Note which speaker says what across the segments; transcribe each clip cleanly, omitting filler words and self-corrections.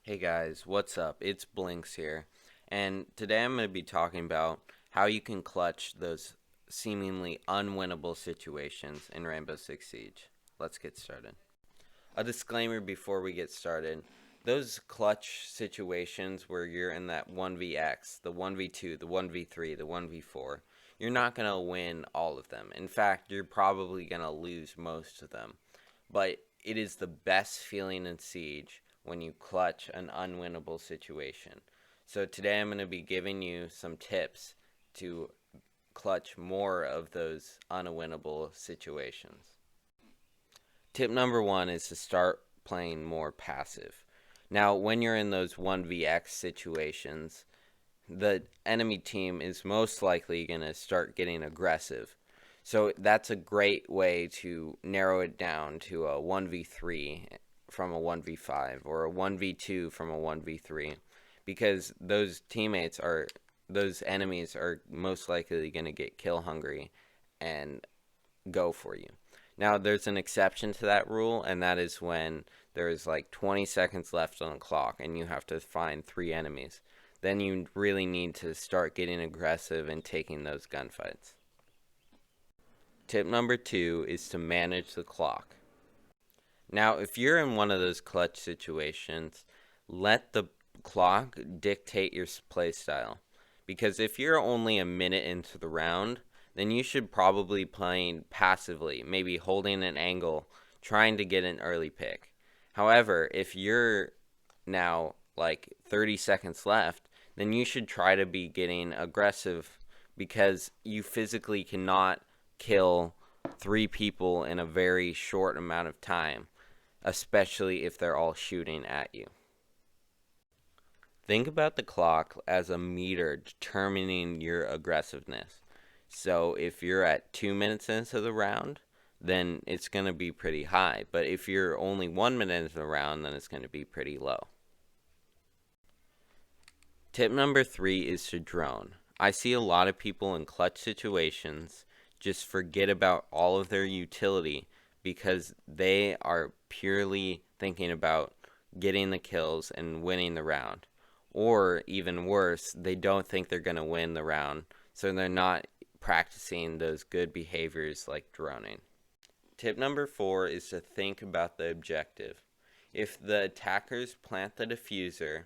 Speaker 1: Hey guys, what's up? It's Blinks here, and today I'm going to be talking about how you can clutch those seemingly unwinnable situations in Rainbow Six Siege. Let's get started. A disclaimer before we get started: those clutch situations where you're in that 1vx, the 1v2, the 1v3, the 1v4, you're not going to win all of them. In fact, you're probably going to lose most of them. But it is the best feeling in Siege when you clutch an unwinnable situation. So today I'm going to be giving you some tips to clutch more of those unwinnable situations. Tip number one is to start playing more passive. Now, when you're in those 1vx situations, the enemy team is most likely going to start getting aggressive. So that's a great way to narrow it down to a 1v3 from a 1v5 or a 1v2 from a 1v3, because those enemies are most likely going to get kill hungry and go for you. Now, there's an exception to that rule, and that is when there's like 20 seconds left on the clock and you have to find 3 enemies. Then you really need to start getting aggressive and taking those gunfights. Tip number two is to manage the clock. Now, if you're in one of those clutch situations, let the clock dictate your playstyle. Because if you're only a minute into the round, then you should probably playing passively, maybe holding an angle, trying to get an early pick. However, if you're now like 30 seconds left, then you should try to be getting aggressive, because you physically cannot kill 3 people in a very short amount of time, especially if they're all shooting at you. Think about the clock as a meter determining your aggressiveness. So if you're at 2 minutes into the round, then it's going to be pretty high. But if you're only 1 minute into the round, then it's going to be pretty low. Tip number 3 is to drone. I see a lot of people in clutch situations just forget about all of their utility because they are purely thinking about getting the kills and winning the round. Or even worse, they don't think they're going to win the round, so they're not practicing those good behaviors like droning. Tip number 4 is to think about the objective. If the attackers plant the diffuser,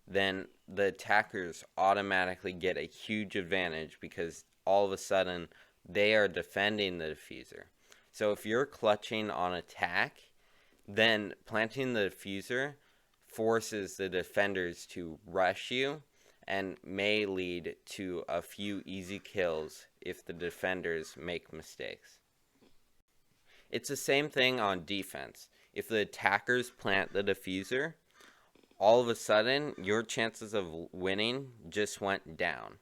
Speaker 1: then the attackers automatically get a huge advantage because all of a sudden they are defending the diffuser. So if you're clutching on attack, then planting the diffuser forces the defenders to rush you and may lead to a few easy kills if the defenders make mistakes. It's the same thing on defense. If the attackers plant the diffuser, all of a sudden your chances of winning just went down.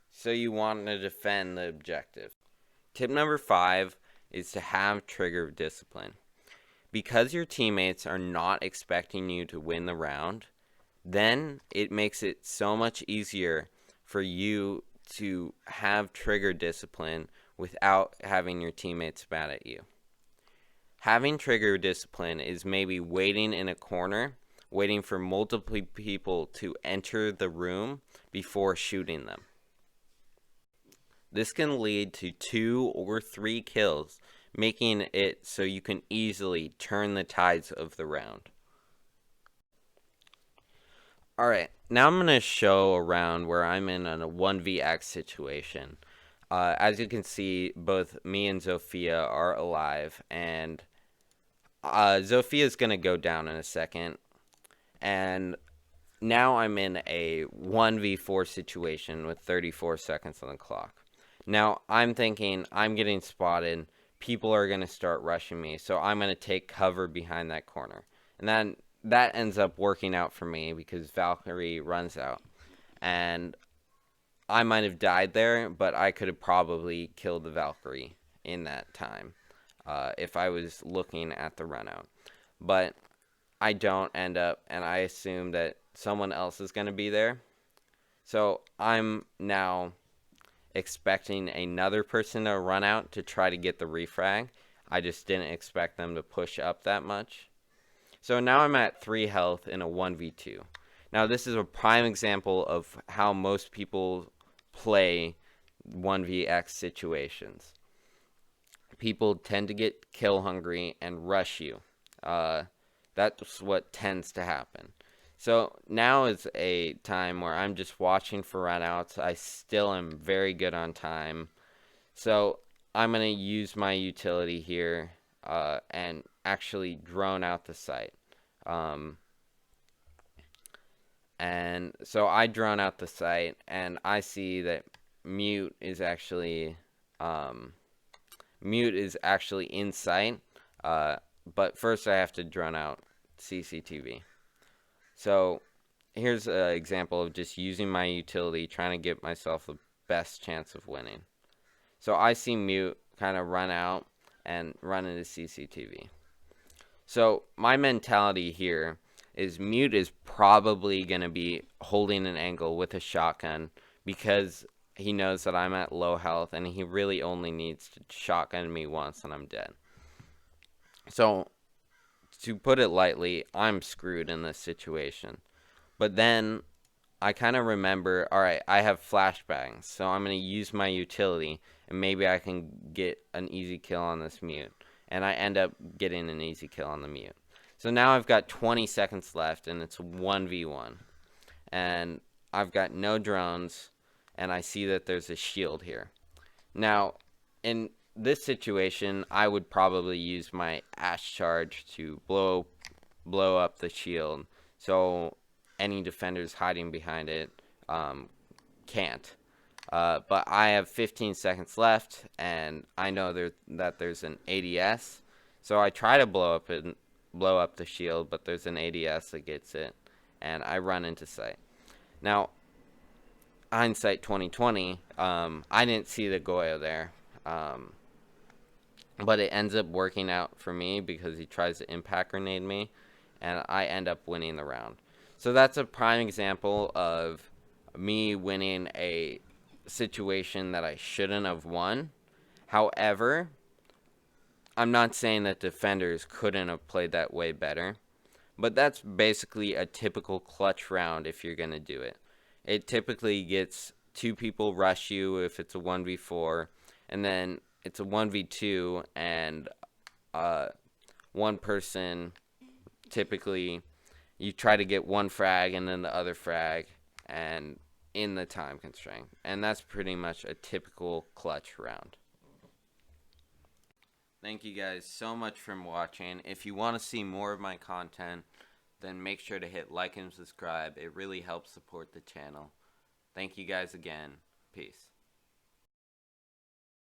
Speaker 1: So you want to defend the objective. Tip number 5 is to have trigger discipline. Because your teammates are not expecting you to win the round, then it makes it so much easier for you to have trigger discipline without having your teammates mad at you. Having trigger discipline is maybe waiting in a corner, waiting for multiple people to enter the room before shooting them. This can lead to 2 or 3 kills, making it so you can easily turn the tides of the round. Alright, now I'm going to show a round where I'm in a 1vx situation. As you can see, both me and Zofia are alive, and Zofia is going to go down in a second. And now I'm in a 1v4 situation with 34 seconds on the clock. Now I'm thinking I'm getting spotted, people are going to start rushing me, so I'm going to take cover behind that corner. And then that ends up working out for me because Valkyrie runs out. And I might have died there, but I could have probably killed the Valkyrie in that time if I was looking at the run out. But I don't end up, and I assume that someone else is going to be there. So I'm now expecting another person to run out to try to get the refrag. I just didn't expect them to push up that much. So now I'm at 3 health in a 1v2. Now this is a prime example of how most people play 1vx situations. People tend to get kill hungry and rush you. That's what tends to happen. So now is a time where I'm just watching for runouts. I still am very good on time. So I'm going to use my utility here and actually drone out the site. And so I drone out the site, and I see that mute is actually in sight. But first I have to drone out CCTV. So here's an example of just using my utility, trying to get myself the best chance of winning. So I see mute kind of run out and run into CCTV. So my mentality here is mute is probably going to be holding an angle with a shotgun because he knows that I'm at low health and he really only needs to shotgun me once and I'm dead. So to put it lightly, I'm screwed in this situation. But then I kind of remember, all right, I have flashbangs, so I'm going to use my utility, and maybe I can get an easy kill on this mute. And I end up getting an easy kill on the mute. So now I've got 20 seconds left, and it's 1v1. And I've got no drones, and I see that there's a shield here. Now, in this situation, I would probably use my Ash Charge to blow up the shield, so any defenders hiding behind it can't. But I have 15 seconds left, and I know that there's an ADS, so I try to blow up the shield, but there's an ADS that gets it, and I run into sight. Now, hindsight 2020, I didn't see the Goyo there, but it ends up working out for me because he tries to impact grenade me, and I end up winning the round. So that's a prime example of me winning a situation that I shouldn't have won. However, I'm not saying that defenders couldn't have played that way better, but that's basically a typical clutch round if you're going to do it. It typically gets 2 people rush you if it's a 1v4, and then it's a 1v2, and one person, typically you try to get one frag and then the other frag, and in the time constraint. And that's pretty much a typical clutch round. Thank you guys so much for watching. If you want to see more of my content, then make sure to hit like and subscribe. It really helps support the channel. Thank you guys again. Peace.